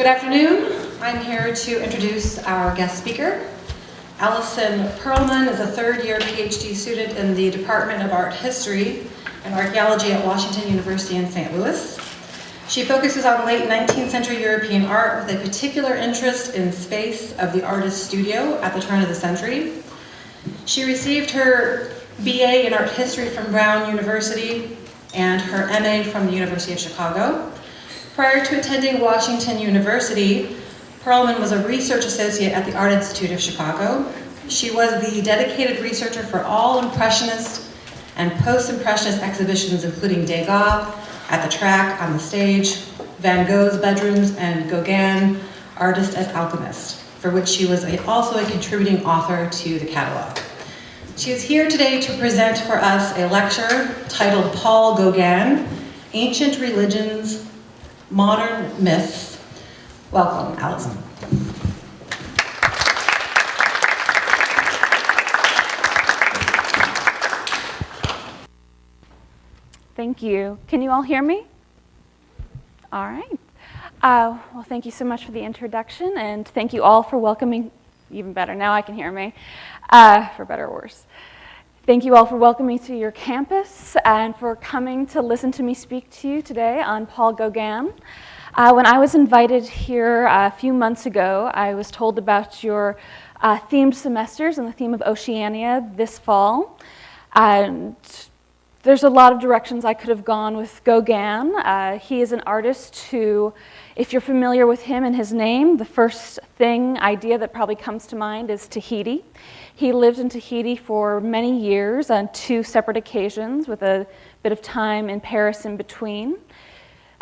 Good afternoon. I'm here to introduce our guest speaker. Allison Perelman is a third-year PhD student in the Department of Art History and Archaeology at Washington University in St. Louis. She focuses on late 19th century European art with a particular interest in space of the artist's studio at the turn of the century. She received her BA in art history from Brown University and her MA from the University of Chicago. Prior to attending Washington University, Perelman was a research associate at the Art Institute of Chicago. She was the dedicated researcher for all Impressionist and post-Impressionist exhibitions, including Degas at the track on the stage, Van Gogh's bedrooms, and Gauguin, Artist as Alchemist, for which she was also a contributing author to the catalog. She is here today to present for us a lecture titled Paul Gauguin, Ancient Religions, Modern Myths. Welcome, Allison. Thank you. Can you all hear me? All right. Well, thank you so much for the introduction, and thank you all for welcoming, even better, now I can hear me, for better or worse. Thank you all for welcoming me to your campus and for coming to listen to me speak to you today on Paul Gauguin. When I was invited here a few months ago, I was told about your themed semesters and the theme of Oceania this fall. And there's a lot of directions I could have gone with Gauguin. He is an artist who, if you're familiar with him and his name, the first idea that probably comes to mind is Tahiti. He lived in Tahiti for many years on two separate occasions with a bit of time in Paris in between.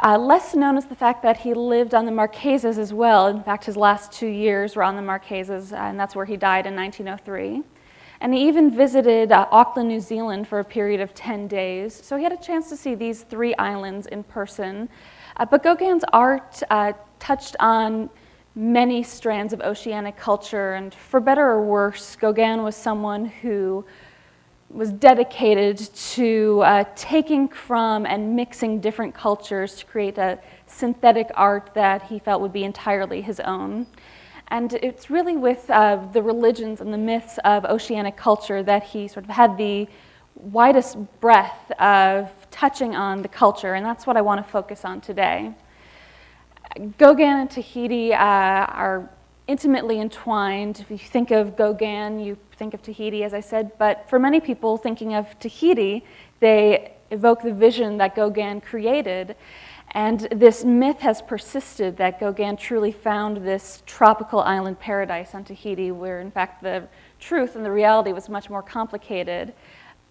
Less known is the fact that he lived on the Marquesas as well. In fact, his last 2 years were on the Marquesas, and that's where he died in 1903. And he even visited Auckland, New Zealand for a period of 10 days. So he had a chance to see these 3 islands in person. But Gauguin's art touched on many strands of oceanic culture, and for better or worse, Gauguin was someone who was dedicated to taking from and mixing different cultures to create a synthetic art that he felt would be entirely his own. And it's really with the religions and the myths of oceanic culture that he sort of had the widest breadth of touching on the culture, and that's what I want to focus on today. Gogan and Tahiti are intimately entwined. If you think of Gauguin, you think of Tahiti, as I said, but for many people thinking of Tahiti, they evoke the vision that Gauguin created. And this myth has persisted that Gauguin truly found this tropical island paradise on Tahiti, where in fact the truth and the reality was much more complicated.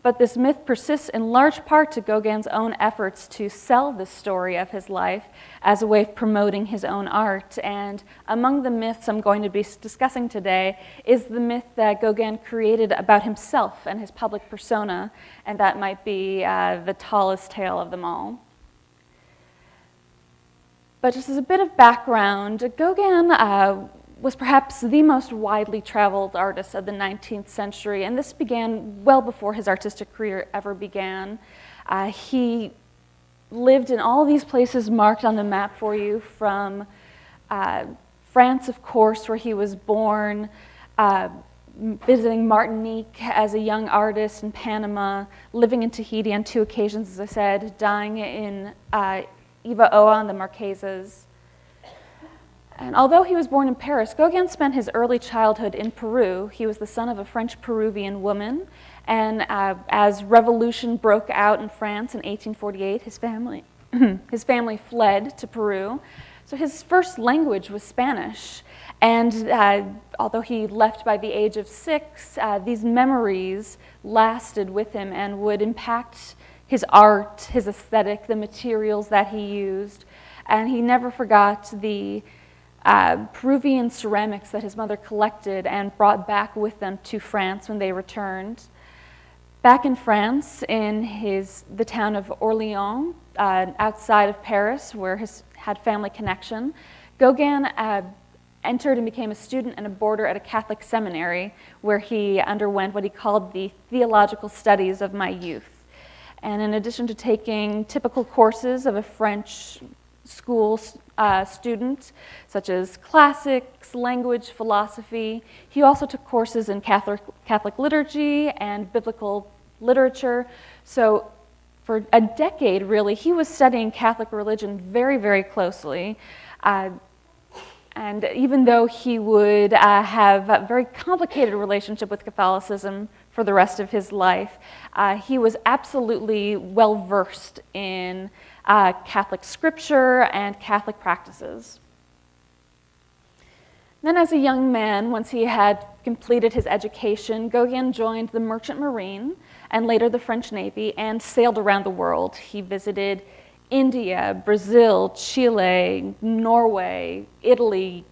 But this myth persists in large part to Gauguin's own efforts to sell this story of his life as a way of promoting his own art. And among the myths I'm going to be discussing today is the myth that Gauguin created about himself and his public persona, and that might be the tallest tale of them all. But just as a bit of background, Gauguin was perhaps the most widely traveled artist of the 19th century, and this began well before his artistic career ever began. He lived in all these places marked on the map for you, from France, of course, where he was born, visiting Martinique as a young artist in Panama, living in Tahiti on 2 occasions, as I said, dying in Iva-Oa on the Marquesas. And although he was born in Paris, Gauguin spent his early childhood in Peru. He was the son of a French-Peruvian woman, and as revolution broke out in France in 1848, his family fled to Peru. So his first language was Spanish, and although he left by the age of 6, these memories lasted with him and would impact his art, his aesthetic, the materials that he used, and he never forgot the Peruvian ceramics that his mother collected and brought back with them to France when they returned. Back in France, in the town of Orléans, outside of Paris, where he had family connection, Gauguin entered and became a student and a boarder at a Catholic seminary, where he underwent what he called the theological studies of my youth. And in addition to taking typical courses of a French school student, such as classics, language, philosophy. He also took courses in Catholic liturgy and biblical literature. So for a decade, really, he was studying Catholic religion very, very closely. And even though he would have a very complicated relationship with Catholicism for the rest of his life, he was absolutely well-versed in Catholic scripture and Catholic practices. Then as a young man, once he had completed his education, Gauguin joined the Merchant Marine and later the French Navy and sailed around the world. He visited India, Brazil, Chile, Norway, Italy,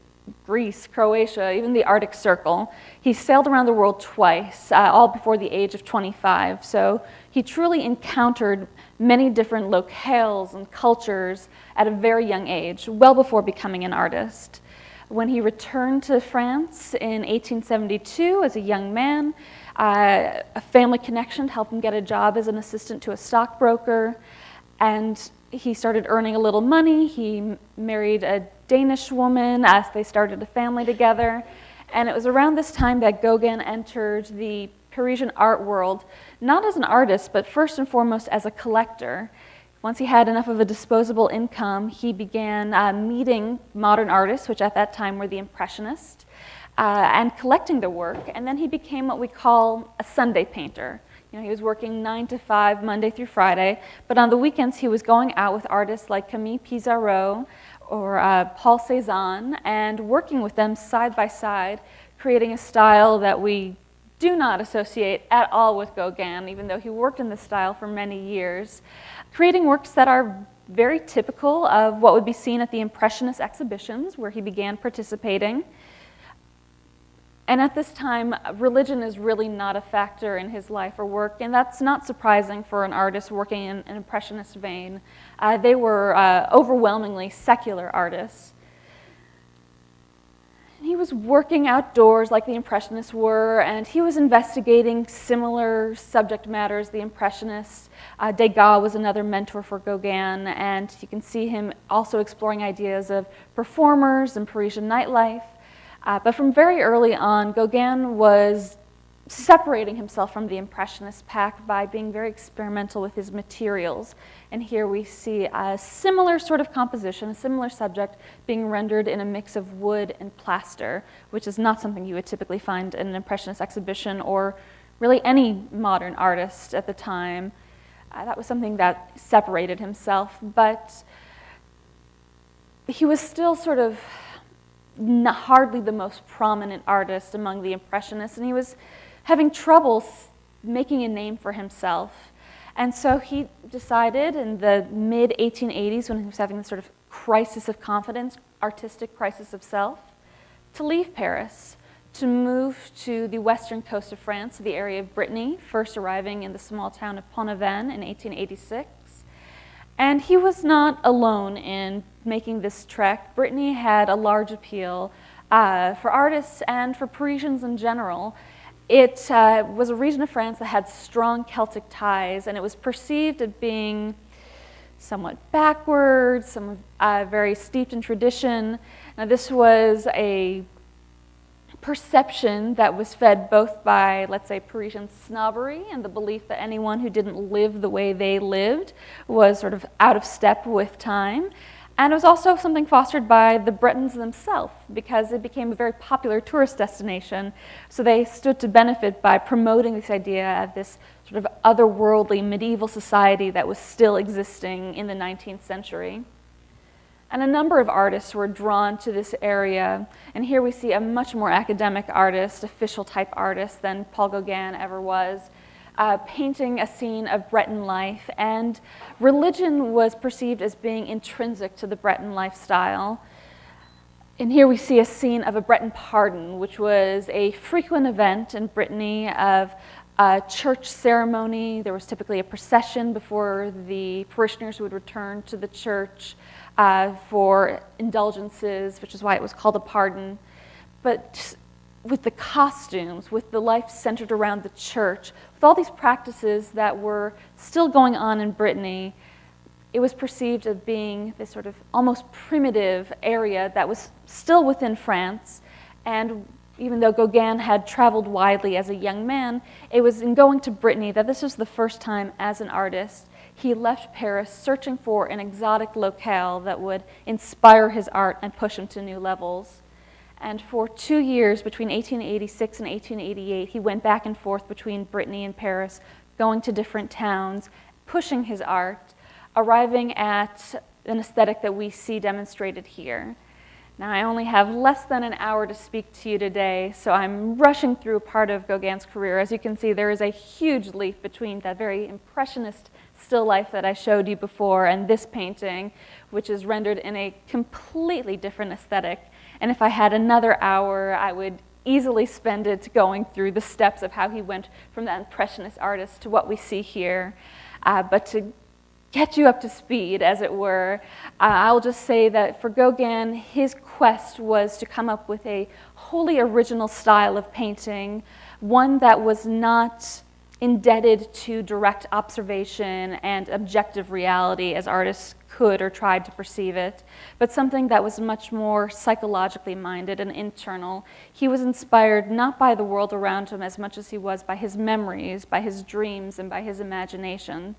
Greece, Croatia, even the Arctic Circle. He sailed around the world twice, all before the age of 25. So he truly encountered many different locales and cultures at a very young age, well before becoming an artist. When he returned to France in 1872 as a young man, a family connection helped him get a job as an assistant to a stockbroker, and he started earning a little money. He married a Danish woman as they started a family together, and it was around this time that Gauguin entered the Parisian art world, not as an artist, but first and foremost as a collector. Once he had enough of a disposable income, he began meeting modern artists, which at that time were the Impressionists, and collecting their work, and then he became what we call a Sunday painter. You know, he was working 9 to 5, Monday through Friday, but on the weekends he was going out with artists like Camille Pissarro or Paul Cézanne and working with them side by side, creating a style that we do not associate at all with Gauguin, even though he worked in this style for many years, creating works that are very typical of what would be seen at the Impressionist exhibitions where he began participating. And at this time, religion is really not a factor in his life or work, and that's not surprising for an artist working in an Impressionist vein. They were overwhelmingly secular artists. He was working outdoors like the Impressionists were, and he was investigating similar subject matters, the Impressionists. Degas was another mentor for Gauguin, and you can see him also exploring ideas of performers and Parisian nightlife. But from very early on, Gauguin was separating himself from the Impressionist pack by being very experimental with his materials. And here we see a similar sort of composition, a similar subject being rendered in a mix of wood and plaster, which is not something you would typically find in an Impressionist exhibition or really any modern artist at the time. That was something that separated himself, but he was still sort of hardly the most prominent artist among the Impressionists, and he was having trouble making a name for himself. And so he decided in the mid-1880s, when he was having this sort of crisis of confidence, artistic crisis of self, to leave Paris, to move to the western coast of France, the area of Brittany, first arriving in the small town of Pont-Aven in 1886. And he was not alone in making this trek. Brittany had a large appeal for artists and for Parisians in general. It was a region of France that had strong Celtic ties, and it was perceived as being somewhat backwards, very steeped in tradition. Now, this was a perception that was fed both by, let's say, Parisian snobbery and the belief that anyone who didn't live the way they lived was sort of out of step with time. And it was also something fostered by the Bretons themselves, because it became a very popular tourist destination. So they stood to benefit by promoting this idea of this sort of otherworldly medieval society that was still existing in the 19th century. And a number of artists were drawn to this area. And here we see a much more academic artist, official type artist than Paul Gauguin ever was, painting a scene of Breton life. And religion was perceived as being intrinsic to the Breton lifestyle. And here we see a scene of a Breton pardon, which was a frequent event in Brittany of a church ceremony. There was typically a procession before the parishioners would return to the church for indulgences, which is why it was called a pardon. But with the costumes, with the life centered around the church, with all these practices that were still going on in Brittany, it was perceived as being this sort of almost primitive area that was still within France. And even though Gauguin had traveled widely as a young man, it was in going to Brittany that this was the first time as an artist he left Paris searching for an exotic locale that would inspire his art and push him to new levels. And for 2 years, between 1886 and 1888, he went back and forth between Brittany and Paris, going to different towns, pushing his art, arriving at an aesthetic that we see demonstrated here. Now, I only have less than an hour to speak to you today, so I'm rushing through part of Gauguin's career. As you can see, there is a huge leap between that very impressionist still life that I showed you before and this painting, which is rendered in a completely different aesthetic. And if I had another hour, I would easily spend it going through the steps of how he went from that impressionist artist to what we see here. But to get you up to speed, as it were, I'll just say that for Gauguin, his quest was to come up with a wholly original style of painting, one that was not indebted to direct observation and objective reality as artists could or tried to perceive it, but something that was much more psychologically minded and internal. He was inspired not by the world around him as much as he was by his memories, by his dreams, and by his imagination.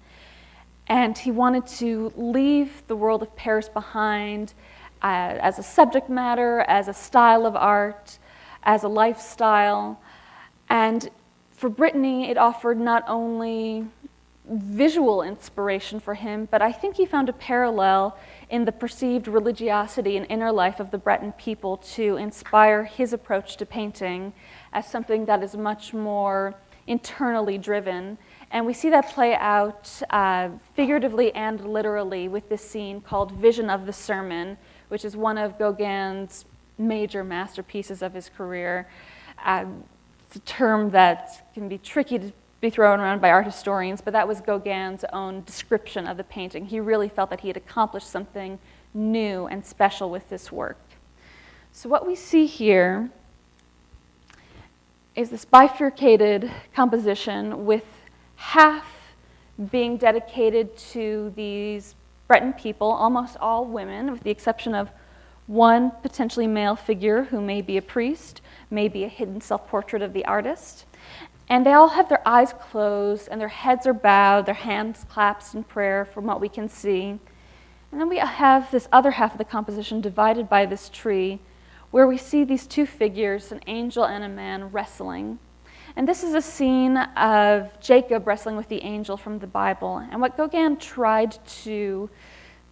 And he wanted to leave the world of Paris behind as a subject matter, as a style of art, as a lifestyle. And for Brittany, it offered not only visual inspiration for him, but I think he found a parallel in the perceived religiosity and inner life of the Breton people to inspire his approach to painting as something that is much more internally driven. And we see that play out figuratively and literally with this scene called Vision of the Sermon, which is one of Gauguin's major masterpieces of his career. It's a term that can be tricky to be thrown around by art historians, but that was Gauguin's own description of the painting. He really felt that he had accomplished something new and special with this work. So what we see here is this bifurcated composition with half being dedicated to these Breton people, almost all women, with the exception of one potentially male figure who may be a priest, may be a hidden self-portrait of the artist. And they all have their eyes closed and their heads are bowed, their hands clasped in prayer from what we can see. And then we have this other half of the composition divided by this tree, where we see these two figures, an angel and a man, wrestling. And this is a scene of Jacob wrestling with the angel from the Bible. And what Gauguin tried to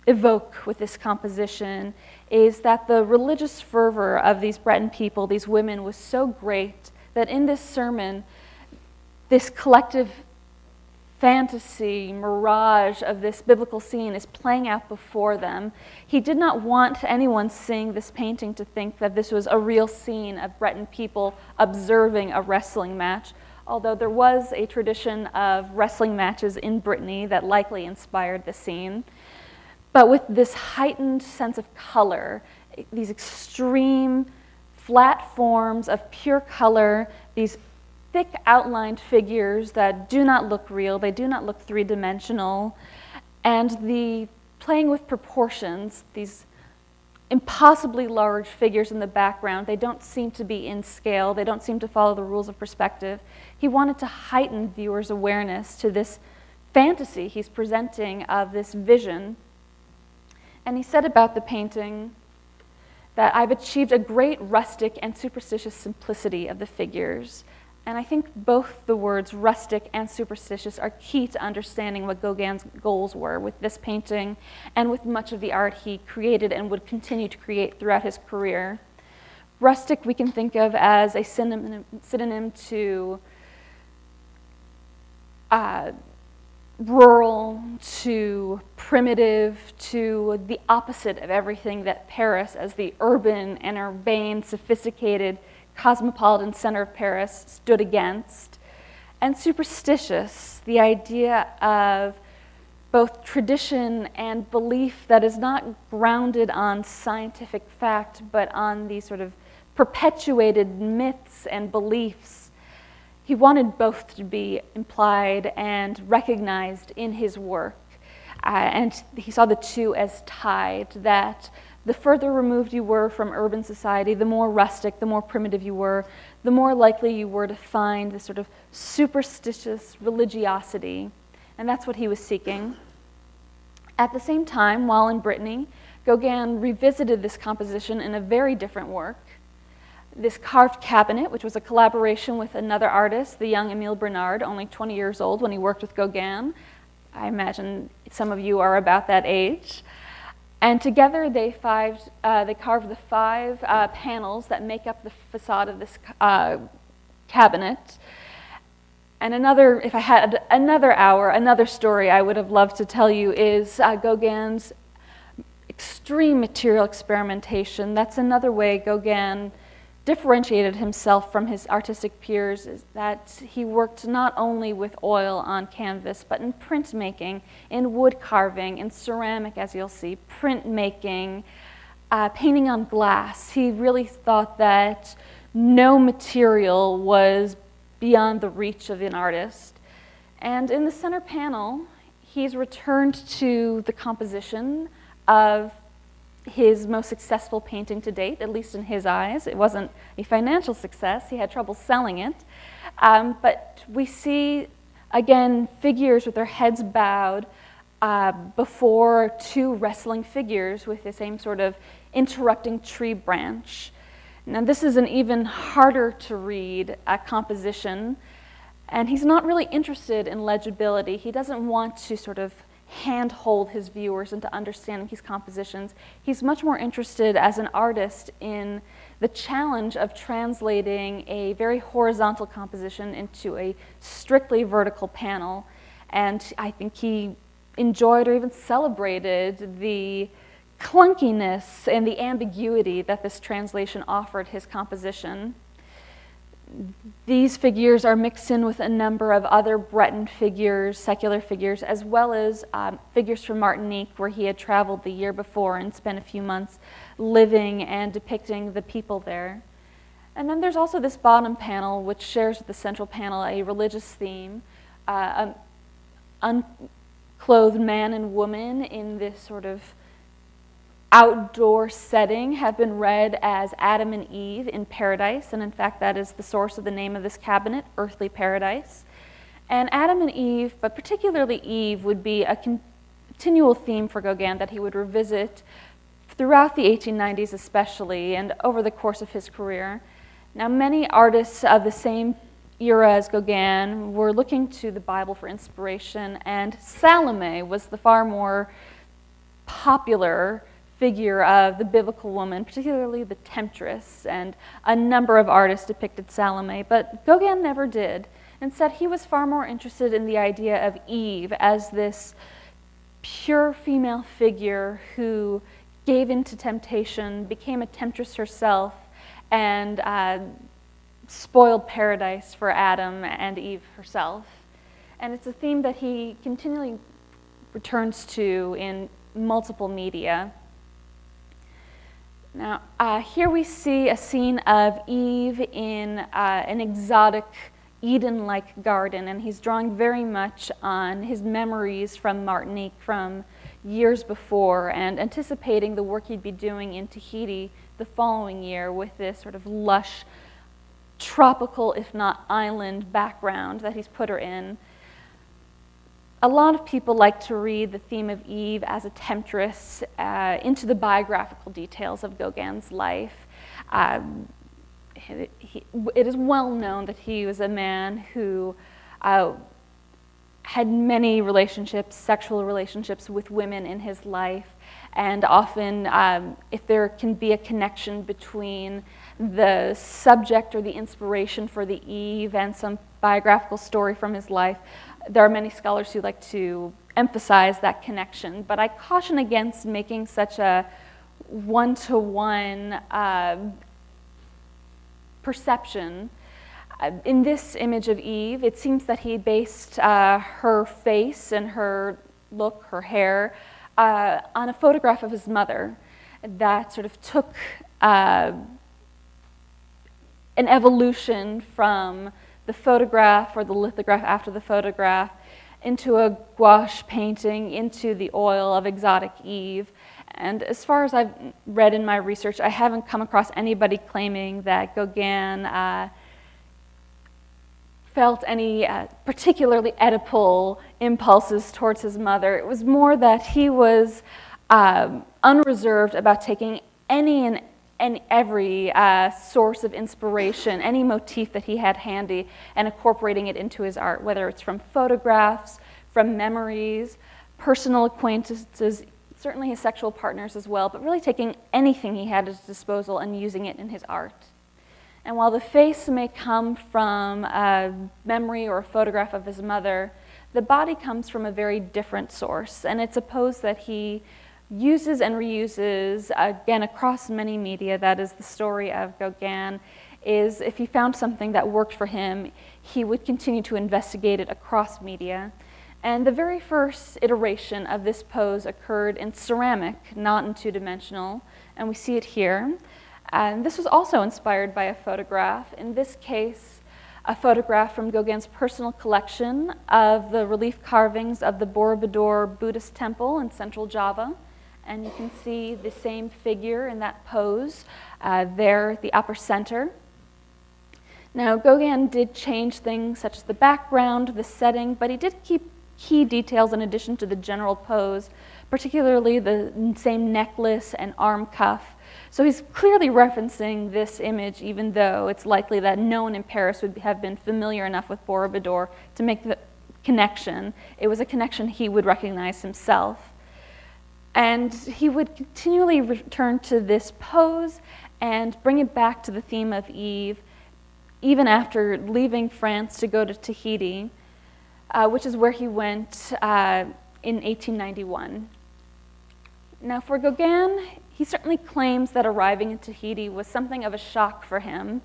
evoke with this composition is that the religious fervor of these Breton people, these women, was so great that in this sermon, this collective fantasy, mirage of this biblical scene is playing out before them. He did not want anyone seeing this painting to think that this was a real scene of Breton people observing a wrestling match, although there was a tradition of wrestling matches in Brittany that likely inspired the scene. But with this heightened sense of color, these extreme flat forms of pure color, these thick outlined figures that do not look real, they do not look three-dimensional, and the playing with proportions, these impossibly large figures in the background, they don't seem to be in scale, they don't seem to follow the rules of perspective. He wanted to heighten viewers' awareness to this fantasy he's presenting of this vision. And he said about the painting that I've achieved a great rustic and superstitious simplicity of the figures. And I think both the words rustic and superstitious are key to understanding what Gauguin's goals were with this painting and with much of the art he created and would continue to create throughout his career. Rustic we can think of as a synonym to rural, to primitive, to the opposite of everything that Paris, as the urban and urbane, sophisticated, cosmopolitan center of Paris, stood against. And superstitious, the idea of both tradition and belief that is not grounded on scientific fact, but on these sort of perpetuated myths and beliefs. He wanted both to be implied and recognized in his work. And he saw the two as tied, that the further removed you were from urban society, the more rustic, the more primitive you were, the more likely you were to find this sort of superstitious religiosity. And that's what he was seeking. At the same time, while in Brittany, Gauguin revisited this composition in a very different work. This carved cabinet, which was a collaboration with another artist, the young Émile Bernard, only 20 years old when he worked with Gauguin. I imagine some of you are about that age. And together they carved the 5 panels that make up the facade of this cabinet. And if I had another hour, another story I would have loved to tell you is Gauguin's extreme material experimentation. That's another way Gauguin differentiated himself from his artistic peers, is that he worked not only with oil on canvas, but in printmaking, in wood carving, in ceramic, as you'll see, printmaking, painting on glass. He really thought that no material was beyond the reach of an artist. And in the center panel, he's returned to the composition of his most successful painting to date, at least in his eyes. It wasn't a financial success. He had trouble selling it. But we see, again, figures with their heads bowed before 2 wrestling figures with the same sort of interrupting tree branch. Now, this is an even harder to read composition, and he's not really interested in legibility. He doesn't want to sort of handhold his viewers into understanding his compositions. He's much more interested as an artist in the challenge of translating a very horizontal composition into a strictly vertical panel. And I think he enjoyed or even celebrated the clunkiness and the ambiguity that this translation offered his composition. These figures are mixed in with a number of other Breton figures, secular figures, as well as figures from Martinique, where he had traveled the year before and spent a few months living and depicting the people there. And then there's also this bottom panel, which shares with the central panel a religious theme. An unclothed man and woman in this sort of outdoor setting have been read as Adam and Eve in paradise, and in fact that is the source of the name of this cabinet, Earthly Paradise. And Adam and Eve, but particularly Eve, would be a continual theme for Gauguin that he would revisit throughout the 1890s especially, and over the course of his career. Now, many artists of the same era as Gauguin were looking to the Bible for inspiration, and Salome was the far more popular figure of the biblical woman, particularly the temptress, and a number of artists depicted Salome, but Gauguin never did. Instead, he was far more interested in the idea of Eve as this pure female figure who gave in to temptation, became a temptress herself, and spoiled paradise for Adam and Eve herself. And it's a theme that he continually returns to in multiple media. Now, here we see a scene of Eve in an exotic Eden-like garden, and he's drawing very much on his memories from Martinique from years before and anticipating the work he'd be doing in Tahiti the following year with this sort of lush, tropical, if not island background that he's put her in. A lot of people like to read the theme of Eve as a temptress into the biographical details of Gauguin's life. It is well known that he was a man who had many relationships, sexual relationships with women in his life, and often if there can be a connection between the subject or the inspiration for the Eve and some biographical story from his life, there are many scholars who like to emphasize that connection, but I caution against making such a one-to-one perception. In this image of Eve, it seems that he based her face and her look, her hair, on a photograph of his mother that sort of took an evolution from the photograph or the lithograph after the photograph into a gouache painting, into the oil of exotic Eve. And as far as I've read in my research, I haven't come across anybody claiming that Gauguin felt any particularly Oedipal impulses towards his mother. It was more that he was unreserved about taking any and every source of inspiration, any motif that he had handy, and incorporating it into his art, whether it's from photographs, from memories, personal acquaintances, certainly his sexual partners as well, but really taking anything he had at his disposal and using it in his art. And while the face may come from a memory or a photograph of his mother, the body comes from a very different source. And it's a pose that he uses and reuses, again, across many media. That is the story of Gauguin, is if he found something that worked for him, he would continue to investigate it across media. And the very first iteration of this pose occurred in ceramic, not in two-dimensional, and we see it here. And this was also inspired by a photograph, in this case, a photograph from Gauguin's personal collection of the relief carvings of the Borobudur Buddhist temple in central Java. And you can see the same figure in that pose there at the upper center. Now, Gauguin did change things such as the background, the setting, but he did keep key details in addition to the general pose, particularly the same necklace and arm cuff. So he's clearly referencing this image, even though it's likely that no one in Paris would have been familiar enough with Borobudur to make the connection. It was a connection he would recognize himself. And he would continually return to this pose and bring it back to the theme of Eve, even after leaving France to go to Tahiti, which is where he went in 1891. Now, for Gauguin, he certainly claims that arriving in Tahiti was something of a shock for him,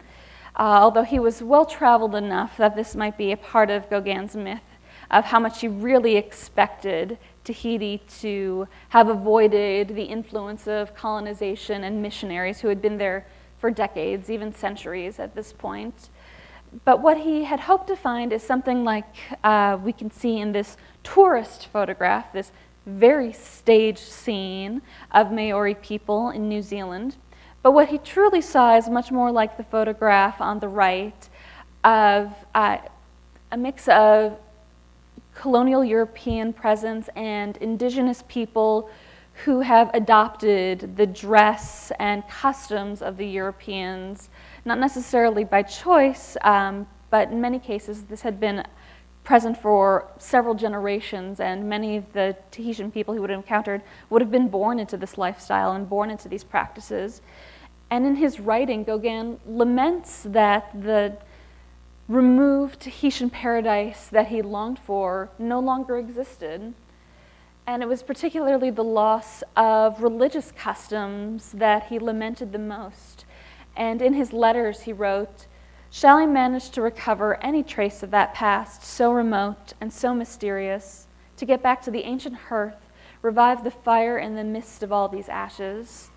although he was well-traveled enough that this might be a part of Gauguin's myth of how much he really expected Tahiti to have avoided the influence of colonization and missionaries who had been there for decades, even centuries at this point. But what he had hoped to find is something like we can see in this tourist photograph, this very staged scene of Maori people in New Zealand. But what he truly saw is much more like the photograph on the right of a mix of colonial European presence and indigenous people who have adopted the dress and customs of the Europeans, not necessarily by choice, but in many cases this had been present for several generations, and many of the Tahitian people he would have encountered would have been born into this lifestyle and born into these practices. And in his writing, Gauguin laments that the removed Tahitian paradise that he longed for no longer existed. And it was particularly the loss of religious customs that he lamented the most. And in his letters he wrote, "Shall I manage to recover any trace of that past so remote and so mysterious, to get back to the ancient hearth, revive the fire in the midst of all these ashes?"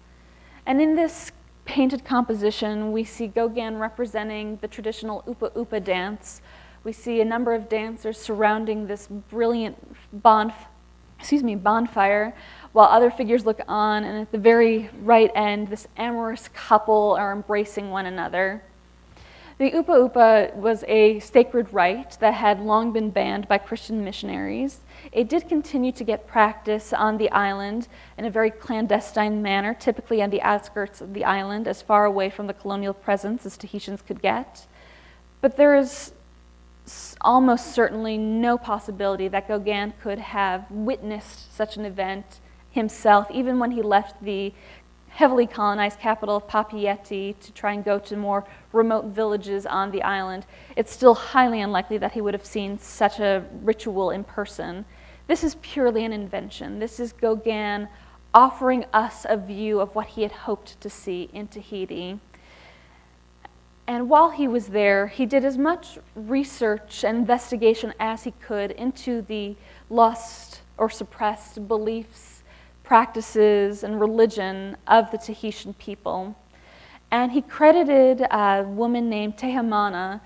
And in this painted composition, we see Gauguin representing the traditional upa upa dance. We see a number of dancers surrounding this brilliant bonfire, while other figures look on, and at the very right end, this amorous couple are embracing one another. The upa upa was a sacred rite that had long been banned by Christian missionaries. It did continue to get practice on the island in a very clandestine manner, typically on the outskirts of the island, as far away from the colonial presence as Tahitians could get. But there is almost certainly no possibility that Gauguin could have witnessed such an event himself, even when he left the heavily colonized capital of Papeete to try and go to more remote villages on the island. It's still highly unlikely that he would have seen such a ritual in person. This is purely an invention. This is Gauguin offering us a view of what he had hoped to see in Tahiti. And while he was there, he did as much research and investigation as he could into the lost or suppressed beliefs, practices, and religion of the Tahitian people. And he credited a woman named Tehamana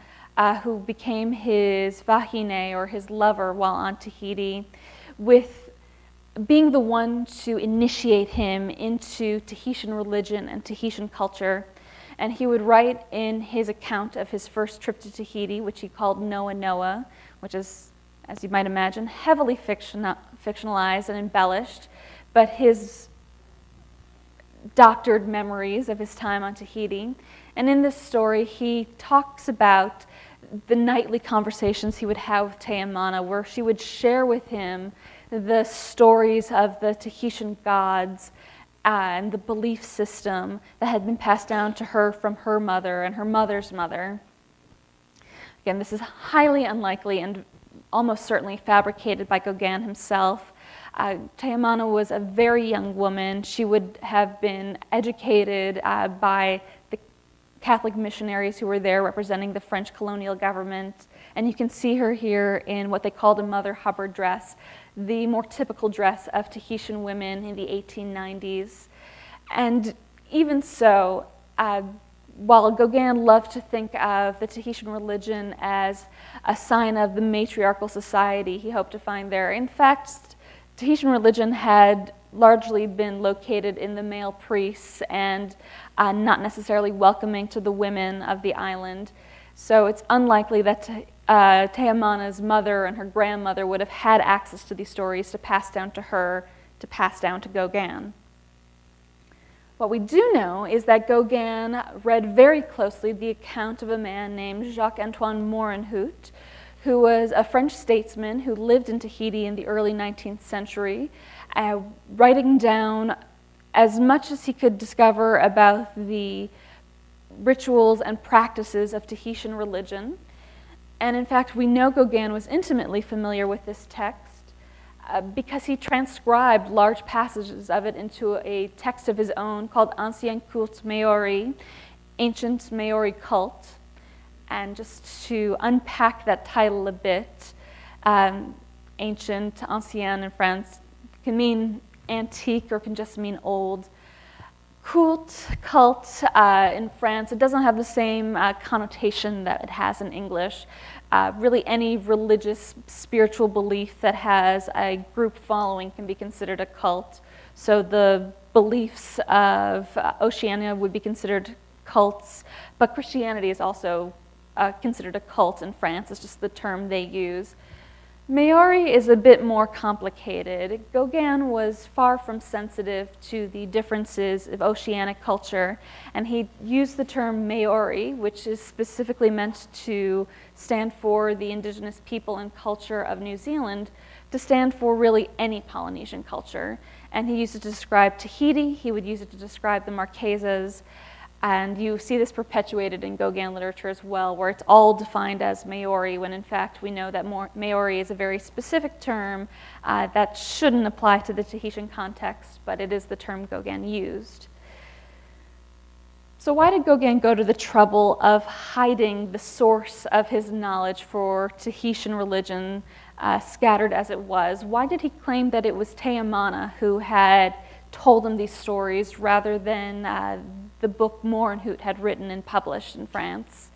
who became his vahine, or his lover, while on Tahiti, with being the one to initiate him into Tahitian religion and Tahitian culture. And he would write in his account of his first trip to Tahiti, which he called Noa Noa, which is, as you might imagine, heavily fictionalized and embellished, but his doctored memories of his time on Tahiti. And in this story, he talks about the nightly conversations he would have with Teamana, where she would share with him the stories of the Tahitian gods and the belief system that had been passed down to her from her mother and her mother's mother. Again, this is highly unlikely and almost certainly fabricated by Gauguin himself. Teamana was a very young woman. She would have been educated by the Catholic missionaries who were there representing the French colonial government. And you can see her here in what they called a Mother Hubbard dress, the more typical dress of Tahitian women in the 1890s. And even so, while Gauguin loved to think of the Tahitian religion as a sign of the matriarchal society he hoped to find there, in fact, Tahitian religion had largely been located in the male priests and not necessarily welcoming to the women of the island. So it's unlikely that Teamana's mother and her grandmother would have had access to these stories to pass down to her, to pass down to Gauguin. What we do know is that Gauguin read very closely the account of a man named Jacques-Antoine Morinhout, who was a French statesman who lived in Tahiti in the early 19th century, writing down as much as he could discover about the rituals and practices of Tahitian religion. And in fact, we know Gauguin was intimately familiar with this text because he transcribed large passages of it into a text of his own called Ancien Culte Maori, Ancient Maori Cult. And just to unpack that title a bit, ancient, ancien in France, can mean antique or can just mean old. Cult in France, it doesn't have the same connotation that it has in English. Really any religious, spiritual belief that has a group following can be considered a cult. So the beliefs of Oceania would be considered cults, but Christianity is also considered a cult in France. It's just the term they use. Maori is a bit more complicated. Gauguin was far from sensitive to the differences of oceanic culture, and he used the term Maori, which is specifically meant to stand for the indigenous people and culture of New Zealand, to stand for really any Polynesian culture. And he used it to describe Tahiti, he would use it to describe the Marquesas, and you see this perpetuated in Gauguin literature as well, where it's all defined as Maori, when in fact we know that Maori is a very specific term that shouldn't apply to the Tahitian context, but it is the term Gauguin used. So why did Gauguin go to the trouble of hiding the source of his knowledge for Tahitian religion, scattered as it was? Why did he claim that it was Teamana who had told him these stories rather than the book Morinhout had written and published in France?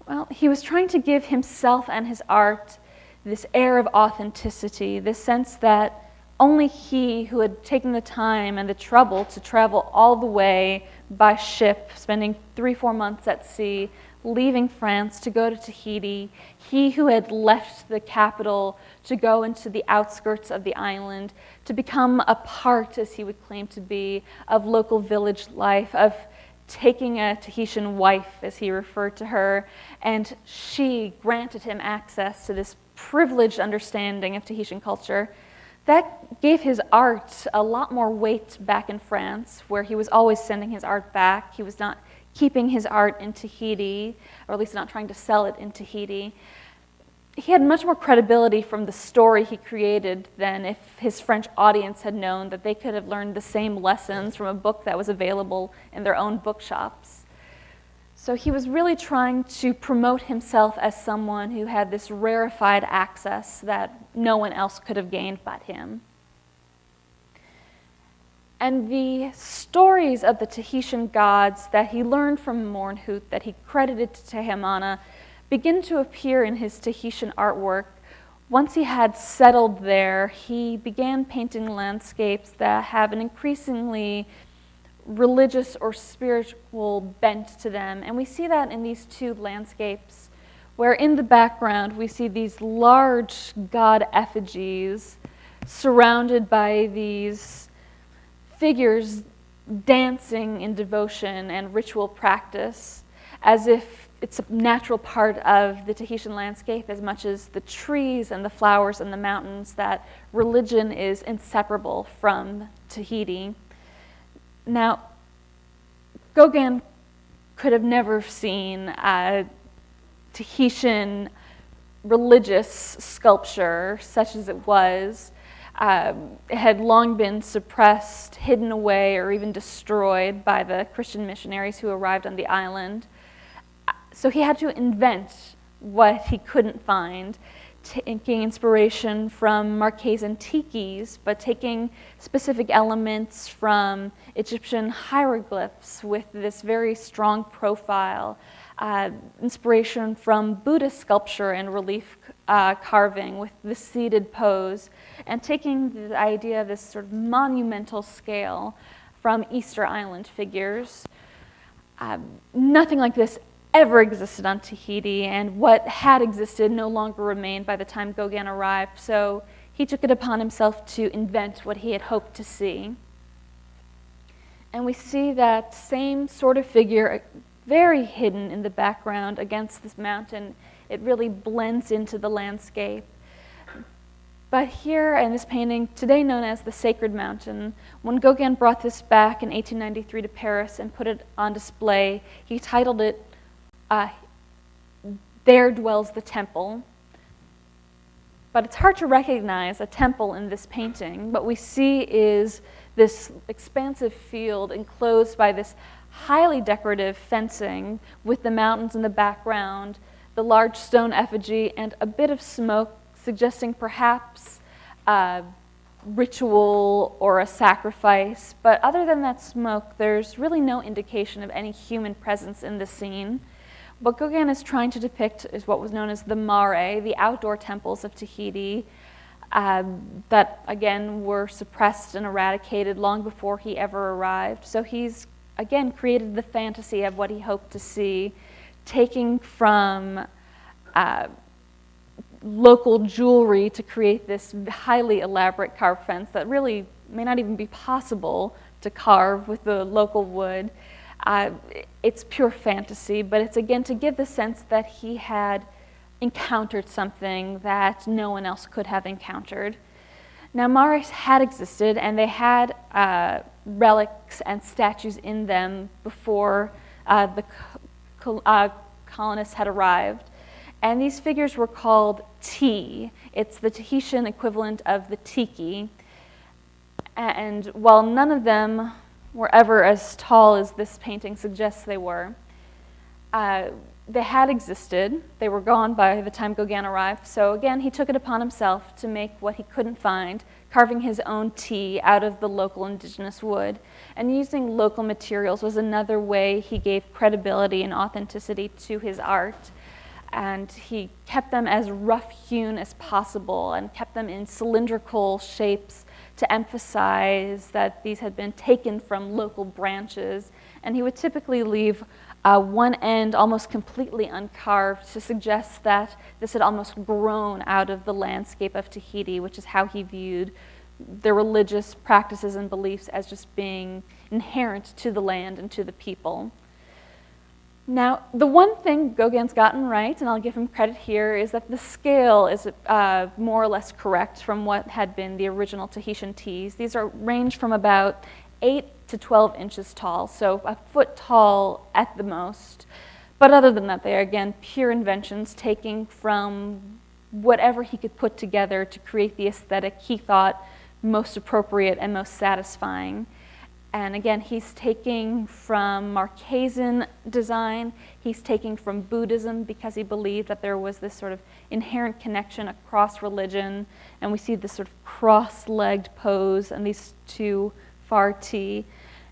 Well, he was trying to give himself and his art this air of authenticity, this sense that only he who had taken the time and the trouble to travel all the way by ship, spending 3-4 months at sea, leaving France to go to Tahiti, he who had left the capital to go into the outskirts of the island, to become a part, as he would claim to be, of local village life, of taking a Tahitian wife, as he referred to her, and she granted him access to this privileged understanding of Tahitian culture. That gave his art a lot more weight back in France, where he was always sending his art back. He was not keeping his art in Tahiti, or at least not trying to sell it in Tahiti. He had much more credibility from the story he created than if his French audience had known that they could have learned the same lessons from a book that was available in their own bookshops. So he was really trying to promote himself as someone who had this rarefied access that no one else could have gained but him. And the stories of the Tahitian gods that he learned from Morinhout, that he credited to Teamana, begin to appear in his Tahitian artwork. Once he had settled there, he began painting landscapes that have an increasingly religious or spiritual bent to them. And we see that in these two landscapes, where in the background we see these large god effigies surrounded by these figures dancing in devotion and ritual practice, as if it's a natural part of the Tahitian landscape as much as the trees and the flowers and the mountains, that religion is inseparable from Tahiti. Now, Gauguin could have never seen Tahitian religious sculpture such as it was. It had long been suppressed, hidden away, or even destroyed by the Christian missionaries who arrived on the island. So he had to invent what he couldn't find, taking inspiration from Marquesan tikis, but taking specific elements from Egyptian hieroglyphs with this very strong profile, inspiration from Buddhist sculpture and relief carving with the seated pose, and taking the idea of this sort of monumental scale from Easter Island figures. Nothing like this ever existed on Tahiti, and what had existed no longer remained by the time Gauguin arrived, so he took it upon himself to invent what he had hoped to see. And we see that same sort of figure very hidden in the background against this mountain. It really blends into the landscape. But here in this painting, today known as the Sacred Mountain, when Gauguin brought this back in 1893 to Paris and put it on display, he titled it, "There Dwells the Temple." But it's hard to recognize a temple in this painting. What we see is this expansive field enclosed by this highly decorative fencing with the mountains in the background, the large stone effigy, and a bit of smoke suggesting perhaps a ritual or a sacrifice. But other than that smoke, there's really no indication of any human presence in the scene. What Gauguin is trying to depict is what was known as the mare, the outdoor temples of Tahiti, that again were suppressed and eradicated long before he ever arrived. So he's again created the fantasy of what he hoped to see, taking from local jewelry to create this highly elaborate carved fence that really may not even be possible to carve with the local wood. It's pure fantasy, but it's again to give the sense that he had encountered something that no one else could have encountered. Now, mares had existed, and they had relics and statues in them before the colonists had arrived. And these figures were called ti. It's the Tahitian equivalent of the tiki. And while none of them were ever as tall as this painting suggests they were, they had existed. They were gone by the time Gauguin arrived. So again, he took it upon himself to make what he couldn't find, carving his own ti out of the local indigenous wood. And using local materials was another way he gave credibility and authenticity to his art. And he kept them as rough-hewn as possible and kept them in cylindrical shapes to emphasize that these had been taken from local branches. And he would typically leave one end almost completely uncarved to suggest that this had almost grown out of the landscape of Tahiti, which is how he viewed their religious practices and beliefs as just being inherent to the land and to the people. Now, the one thing Gauguin's gotten right, and I'll give him credit here, is that the scale is more or less correct from what had been the original Tahitian teas. These range from about 8 to 12 inches tall, so a foot tall at the most. But other than that, they are, again, pure inventions taking from whatever he could put together to create the aesthetic he thought most appropriate and most satisfying. And again, he's taking from Marquesan design, he's taking from Buddhism because he believed that there was this sort of inherent connection across religion, and we see this sort of cross-legged pose and these two far ti.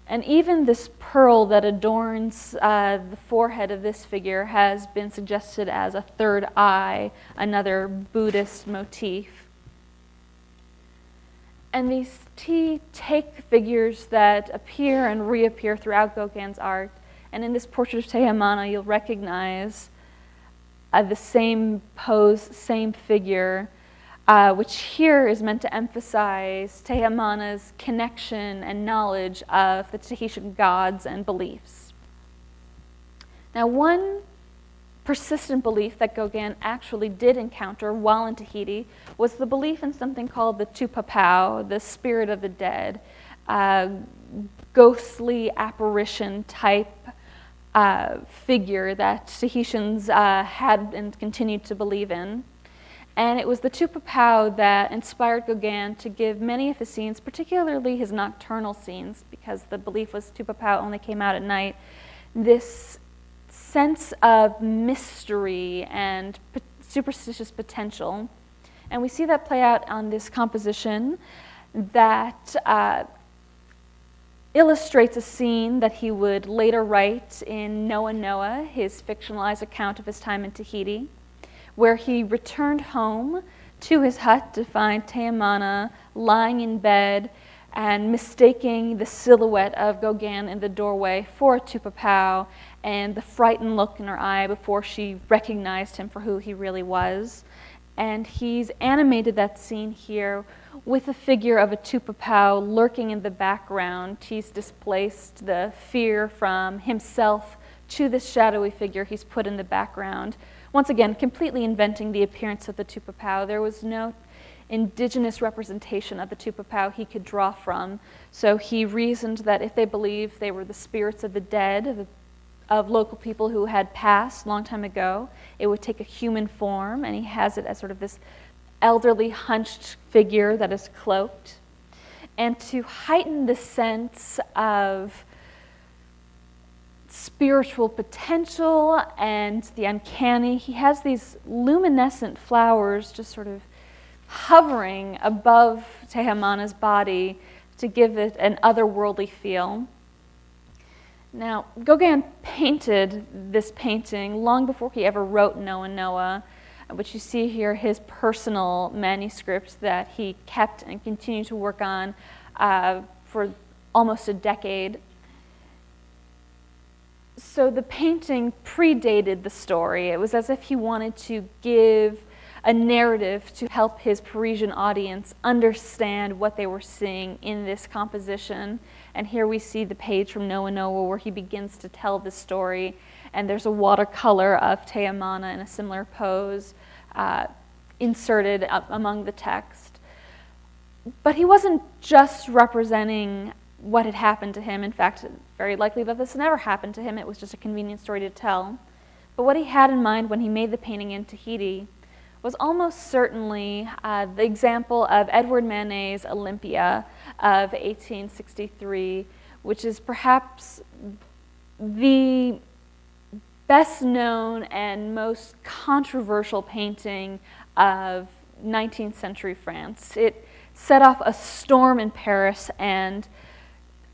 And even this pearl that adorns the forehead of this figure has been suggested as a third eye, another Buddhist motif. And these take figures that appear and reappear throughout Gauguin's art. And in this portrait of Tehemana, you'll recognize the same pose, same figure, which here is meant to emphasize Tehemana's connection and knowledge of the Tahitian gods and beliefs. Now, one persistent belief that Gauguin actually did encounter while in Tahiti was the belief in something called the Tupapau, the spirit of the dead, ghostly apparition type figure that Tahitians had and continued to believe in. And it was the Tupapau that inspired Gauguin to give many of his scenes, particularly his nocturnal scenes, because the belief was Tupapau only came out at night, this sense of mystery and superstitious potential. And we see that play out on this composition that illustrates a scene that he would later write in Noa Noa, his fictionalized account of his time in Tahiti, where he returned home to his hut to find Tehemana lying in bed and mistaking the silhouette of Gauguin in the doorway for a Tupapau and the frightened look in her eye before she recognized him for who he really was. And he's animated that scene here with the figure of a Tupapau lurking in the background. He's displaced the fear from himself to this shadowy figure he's put in the background. Once again, completely inventing the appearance of the Tupapau. There was no indigenous representation of the Tupapau he could draw from. So he reasoned that if they believed they were the spirits of the dead, of local people who had passed a long time ago, it would take a human form, and he has it as sort of this elderly, hunched figure that is cloaked. And to heighten the sense of spiritual potential and the uncanny, he has these luminescent flowers just sort of hovering above Tehemana's body to give it an otherworldly feel. Now, Gauguin painted this painting long before he ever wrote Noa Noa, which you see here, his personal manuscript that he kept and continued to work on for almost a decade. So the painting predated the story. It was as if he wanted to give a narrative to help his Parisian audience understand what they were seeing in this composition. And here we see the page from Noa Noa where he begins to tell the story, and there's a watercolor of Tehemana in a similar pose inserted among the text. But he wasn't just representing what had happened to him. In fact, very likely that this never happened to him. It was just a convenient story to tell. But what he had in mind when he made the painting in Tahiti was almost certainly the example of Edward Manet's Olympia of 1863, which is perhaps the best known and most controversial painting of 19th century France. It set off a storm in Paris, and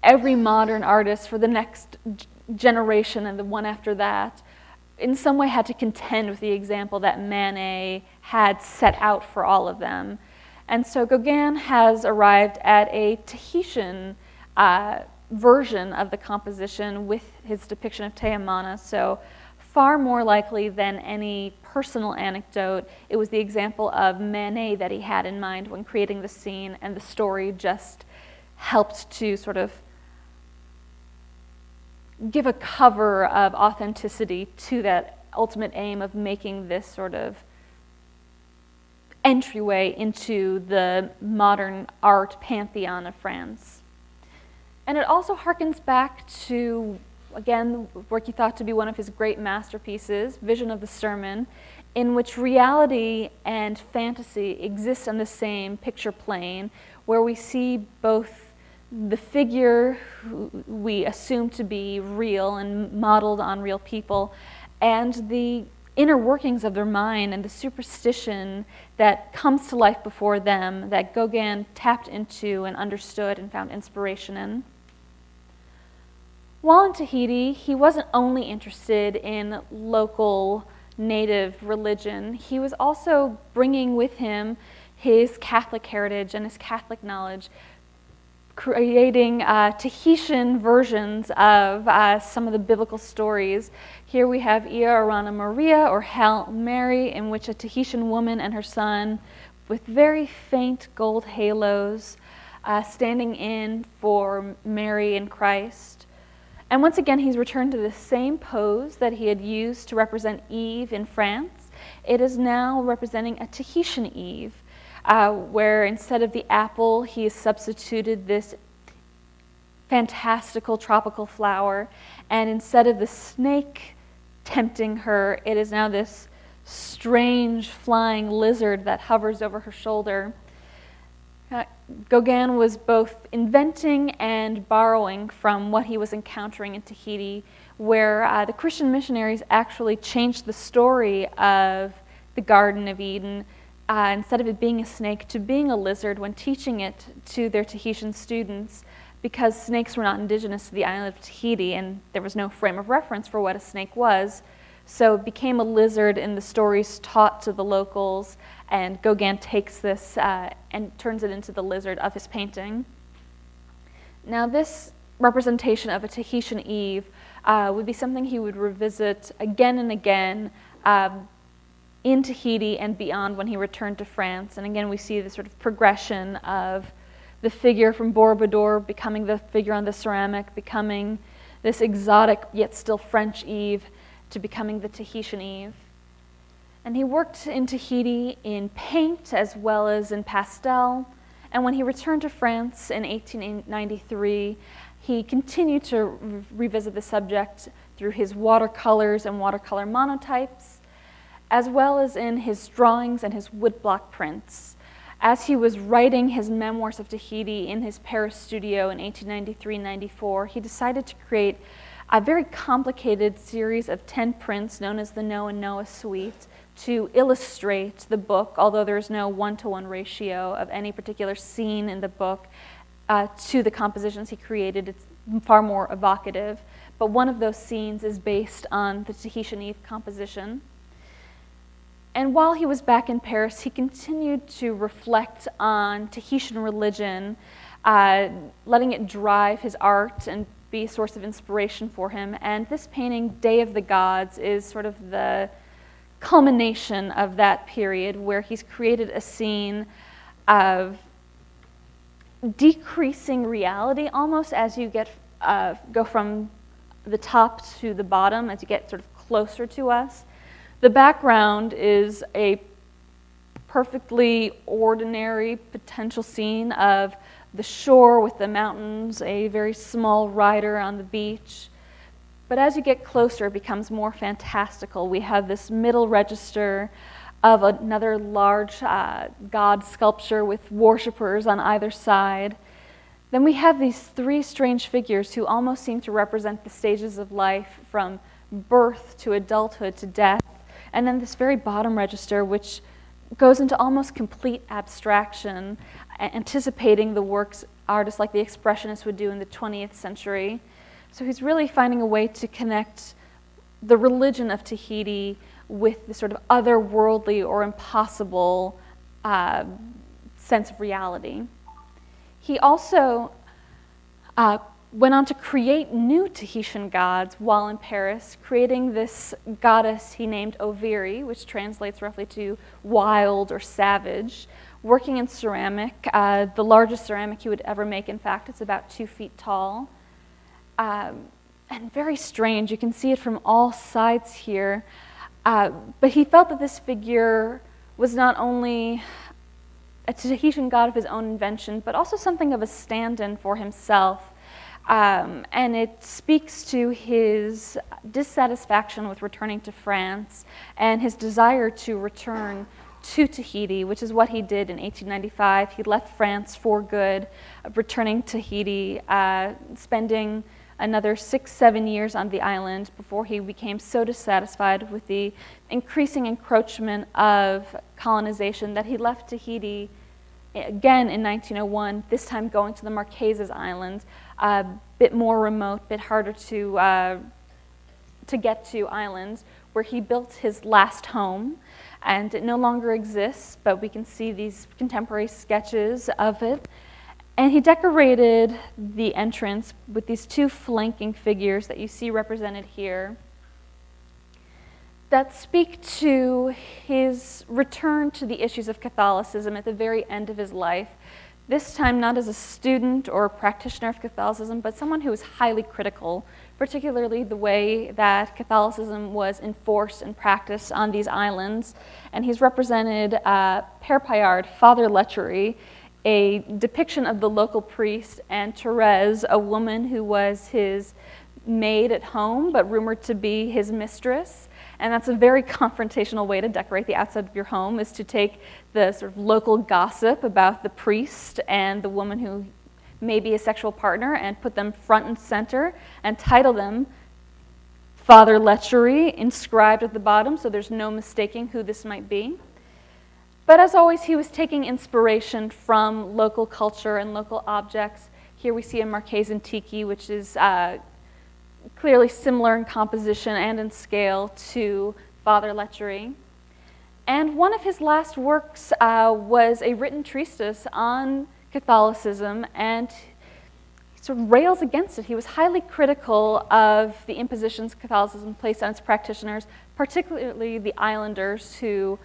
every modern artist for the next generation and the one after that in some way had to contend with the example that Manet had set out for all of them. And so Gauguin has arrived at a Tahitian version of the composition with his depiction of Tehemana. So far more likely than any personal anecdote, it was the example of Manet that he had in mind when creating the scene, and the story just helped to sort of give a cover of authenticity to that ultimate aim of making this sort of entryway into the modern art pantheon of France. And it also harkens back to, again, work he thought to be one of his great masterpieces, Vision of the Sermon, in which reality and fantasy exist on the same picture plane, where we see both the figure who we assume to be real and modeled on real people, and the inner workings of their mind and the superstition that comes to life before them that Gauguin tapped into and understood and found inspiration in. While in Tahiti, he wasn't only interested in local native religion, he was also bringing with him his Catholic heritage and his Catholic knowledge, creating Tahitian versions of some of the biblical stories. Here we have Iarana Maria, or Hail Mary, in which a Tahitian woman and her son, with very faint gold halos, standing in for Mary and Christ. And once again, he's returned to the same pose that he had used to represent Eve in France. It is now representing a Tahitian Eve, where instead of the apple, he has substituted this fantastical tropical flower, and instead of the snake tempting her, it is now this strange flying lizard that hovers over her shoulder. Gauguin was both inventing and borrowing from what he was encountering in Tahiti, where the Christian missionaries actually changed the story of the Garden of Eden, instead of it being a snake, to being a lizard when teaching it to their Tahitian students, because snakes were not indigenous to the island of Tahiti and there was no frame of reference for what a snake was. So it became a lizard in the stories taught to the locals, and Gauguin takes this and turns it into the lizard of his painting. Now this representation of a Tahitian Eve would be something he would revisit again and again in Tahiti and beyond when he returned to France. And again, we see this sort of progression of the figure from Borobudur becoming the figure on the ceramic, becoming this exotic yet still French Eve, to becoming the Tahitian Eve. And he worked in Tahiti in paint as well as in pastel. And when he returned to France in 1893, he continued to revisit the subject through his watercolors and watercolor monotypes, as well as in his drawings and his woodblock prints. As he was writing his memoirs of Tahiti in his Paris studio in 1893-94, he decided to create a very complicated series of 10 prints known as the No and Noah Suite to illustrate the book, although there's no one-to-one ratio of any particular scene in the book to the compositions he created. It's far more evocative. But one of those scenes is based on the Tahitian Eve composition. And while he was back in Paris, he continued to reflect on Tahitian religion, letting it drive his art and be a source of inspiration for him. And this painting, Day of the Gods, is sort of the culmination of that period, where he's created a scene of decreasing reality almost as you go from the top to the bottom, as you get sort of closer to us. The background is a perfectly ordinary potential scene of the shore with the mountains, a very small rider on the beach. But as you get closer, it becomes more fantastical. We have this middle register of another large god sculpture with worshippers on either side. Then we have these three strange figures who almost seem to represent the stages of life from birth to adulthood to death. And then this very bottom register, which goes into almost complete abstraction, anticipating the works artists like the Expressionists would do in the 20th century. So he's really finding a way to connect the religion of Tahiti with the sort of otherworldly or impossible sense of reality. He also went on to create new Tahitian gods while in Paris, creating this goddess he named Oviri, which translates roughly to wild or savage, working in ceramic, the largest ceramic he would ever make. In fact, it's about 2 feet tall. And very strange. You can see it from all sides here. But he felt that this figure was not only a Tahitian god of his own invention, but also something of a stand-in for himself. And it speaks to his dissatisfaction with returning to France and his desire to return to Tahiti, which is what he did in 1895. He left France for good, returning to Tahiti, spending another 6-7 years on the island before he became so dissatisfied with the increasing encroachment of colonization that he left Tahiti again in 1901, this time going to the Marquesas Islands, a bit more remote, bit harder to get to islands, where he built his last home. And it no longer exists, but we can see these contemporary sketches of it. And he decorated the entrance with these two flanking figures that you see represented here that speak to his return to the issues of Catholicism at the very end of his life. This time not as a student or practitioner of Catholicism, but someone who was highly critical, particularly the way that Catholicism was enforced and practiced on these islands. And he's represented Père Paillard, Father Lechery, a depiction of the local priest, and Therese, a woman who was his maid at home, but rumored to be his mistress. And that's a very confrontational way to decorate the outside of your home, is to take the sort of local gossip about the priest and the woman who may be a sexual partner and put them front and center and title them Father Lechery, inscribed at the bottom, so there's no mistaking who this might be. But as always, he was taking inspiration from local culture and local objects. Here we see a Marquesan tiki, which is clearly similar in composition and in scale to Father Lechery. And one of his last works was a written treatise on Catholicism, and he sort of rails against it. He was highly critical of the impositions Catholicism placed on its practitioners, particularly the islanders who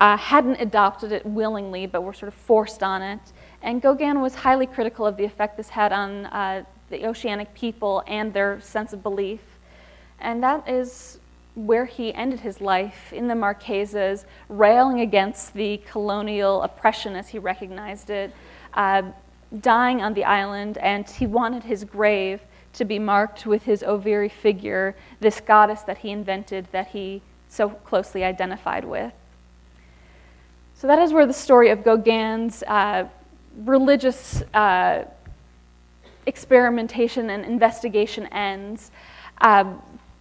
hadn't adopted it willingly but were sort of forced on it. And Gauguin was highly critical of the effect this had on the oceanic people and their sense of belief. And that is where he ended his life, in the Marquesas, railing against the colonial oppression as he recognized it, dying on the island, and he wanted his grave to be marked with his Oviri figure, this goddess that he invented that he so closely identified with. So that is where the story of Gauguin's religious experimentation and investigation ends.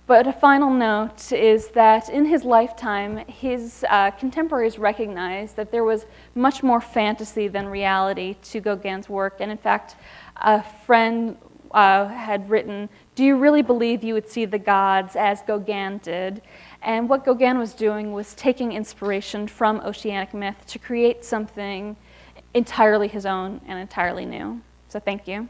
But a final note is that in his lifetime, his contemporaries recognized that there was much more fantasy than reality to Gauguin's work. And in fact, a friend had written, "Do you really believe you would see the gods as Gauguin did?" And what Gauguin was doing was taking inspiration from oceanic myth to create something entirely his own and entirely new. So thank you.